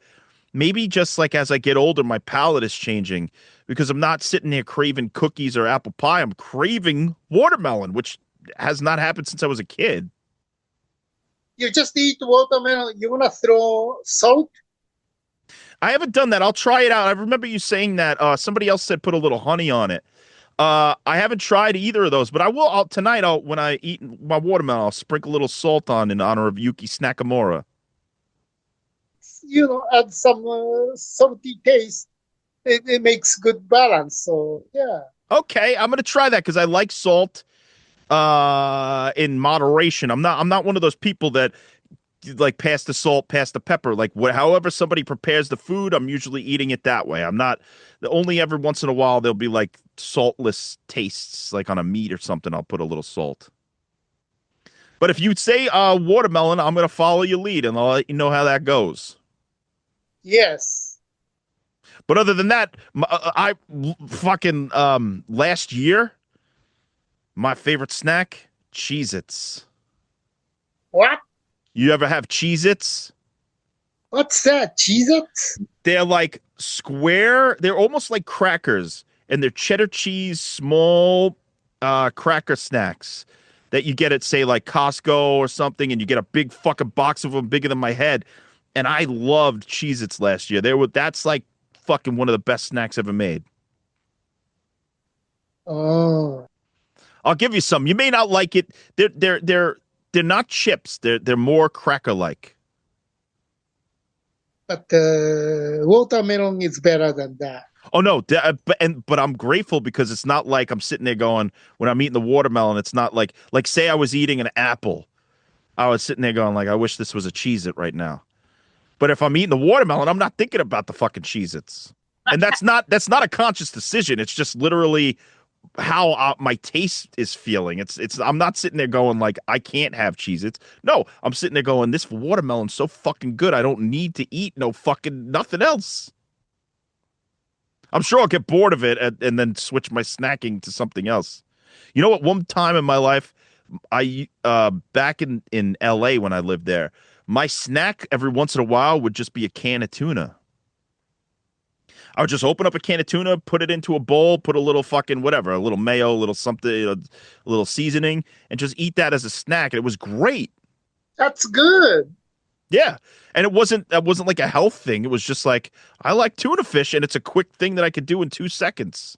Maybe just like as I get older, my palate is changing because I'm not sitting there craving cookies or apple pie. I'm craving watermelon, which has not happened since I was a kid. You just eat watermelon. You want to throw salt? I haven't done that. I'll try it out. I remember you saying that. Somebody else said put a little honey on it. I haven't tried either of those, but I will. Tonight, when I eat my watermelon, I'll sprinkle a little salt on in honor of Yuki Nakamura. Add some salty taste. It makes good balance. So yeah. Okay, I'm gonna try that because I like salt in moderation. I'm not one of those people that like pass the salt, pass the pepper. Like however somebody prepares the food, I'm usually eating it that way. I'm not only every once in a while there'll be like saltless tastes, like on a meat or something. I'll put a little salt. But if you say watermelon, I'm gonna follow your lead and I'll let you know how that goes. Yes. But other than that, I fucking last year, my favorite snack, Cheez-Its. What? You ever have Cheez-Its? What's that? Cheez-Its? They're like square. They're almost like crackers, and they're cheddar cheese small cracker snacks that you get at say like Costco or something, and you get a big fucking box of them bigger than my head. And I loved Cheez-Its last year. That's like fucking one of the best snacks ever made. Oh. I'll give you some. You may not like it. They're they're not chips. They're more cracker-like. But watermelon is better than that. Oh no, but I'm grateful because it's not like I'm sitting there going when I'm eating the watermelon. It's not like say I was eating an apple. I was sitting there going like I wish this was a Cheez-It right now. But if I'm eating the watermelon, I'm not thinking about the fucking Cheez-Its. And that's not a conscious decision. It's just literally how my taste is feeling. It's I'm not sitting there going like I can't have Cheez-Its. No, I'm sitting there going this watermelon's so fucking good. I don't need to eat no fucking nothing else. I'm sure I'll get bored of it and then switch my snacking to something else. You know what? One time in my life, I back in LA when I lived there, my snack every once in a while would just be a can of tuna. I would just open up a can of tuna, put it into a bowl, put a little fucking whatever, a little mayo, a little something, a little seasoning, and just eat that as a snack. And it was great. That's good. Yeah. And it wasn't like a health thing. It was just like, I like tuna fish, and it's a quick thing that I could do in 2 seconds.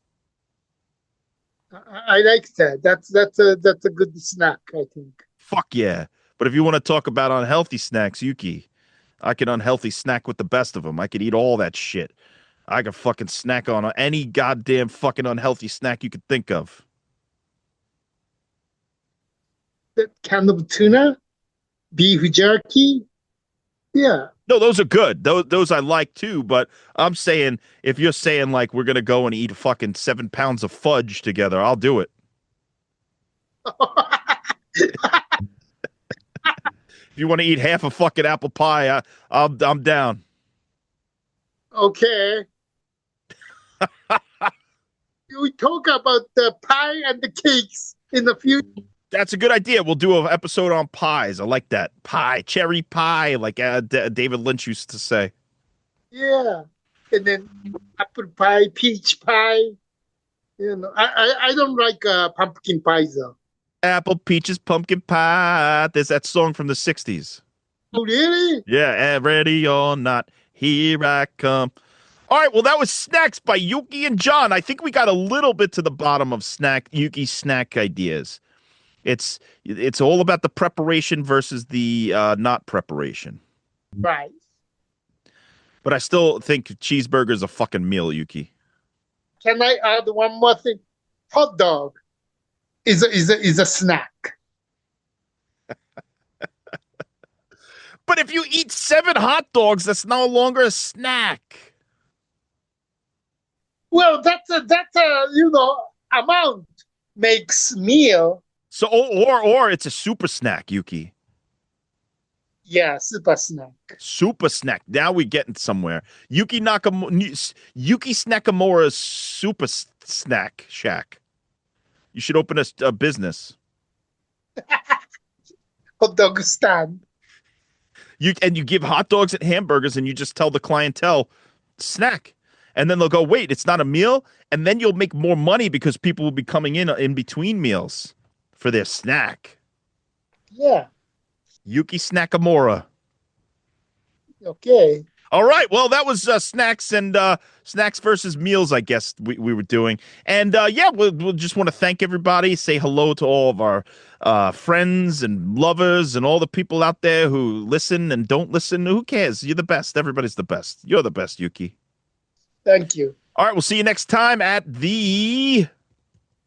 I like that. That's a good snack, I think. Fuck yeah. But if you want to talk about unhealthy snacks, Yuki, I can unhealthy snack with the best of them. I could eat all that shit. I could fucking snack on any goddamn fucking unhealthy snack you could think of. That kind of tuna, beef jerky. Yeah. No, those are good. Those I like too. But I'm saying if you're saying like we're gonna go and eat fucking 7 pounds of fudge together, I'll do it. If you want to eat half a fucking apple pie, I'm down. Okay. We talk about the pie and the cakes in the future. That's a good idea. We'll do an episode on pies. I like that. Pie, cherry pie, like David Lynch used to say. Yeah. And then apple pie, peach pie. You know, I don't like pumpkin pie though. Apple, peaches, pumpkin pie. There's that song from the 60s. Oh, really? Yeah, ready or not, here I come. All right, well, that was Snacks by Yuki and John. I think we got a little bit to the bottom of Yuki's snack ideas. It's all about the preparation versus the not preparation. Right. But I still think cheeseburger's a fucking meal, Yuki. Can I add one more thing? Hot dog is a snack. But if you eat 7 hot dogs, that's no longer a snack. Well, that's a amount makes meal. So or it's a super snack, Yuki. Yeah, super snack. Super snack. Now we're getting somewhere. Yuki Nakamura's super snack shack. You should open a business. Hot dog stand. You give hot dogs and hamburgers, and you just tell the clientele snack, and then they'll go, wait, it's not a meal, and then you'll make more money because people will be coming in between meals for their snack. Yeah. Yuki Nakamura. Okay. All right. Well, that was snacks and snacks versus meals, I guess we were doing. And yeah, we'll just want to thank everybody, say hello to all of our friends and lovers and all the people out there who listen and don't listen. Who cares? You're the best. Everybody's the best. You're the best, Yuki. Thank you. All right. We'll see you next time at the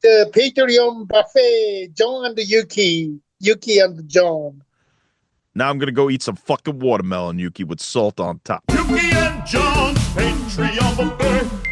Patreon buffet. John and Yuki. Yuki and John. Now I'm going to go eat some fucking watermelon, Yuki, with salt on top. Yuki and John's Patreon buffet.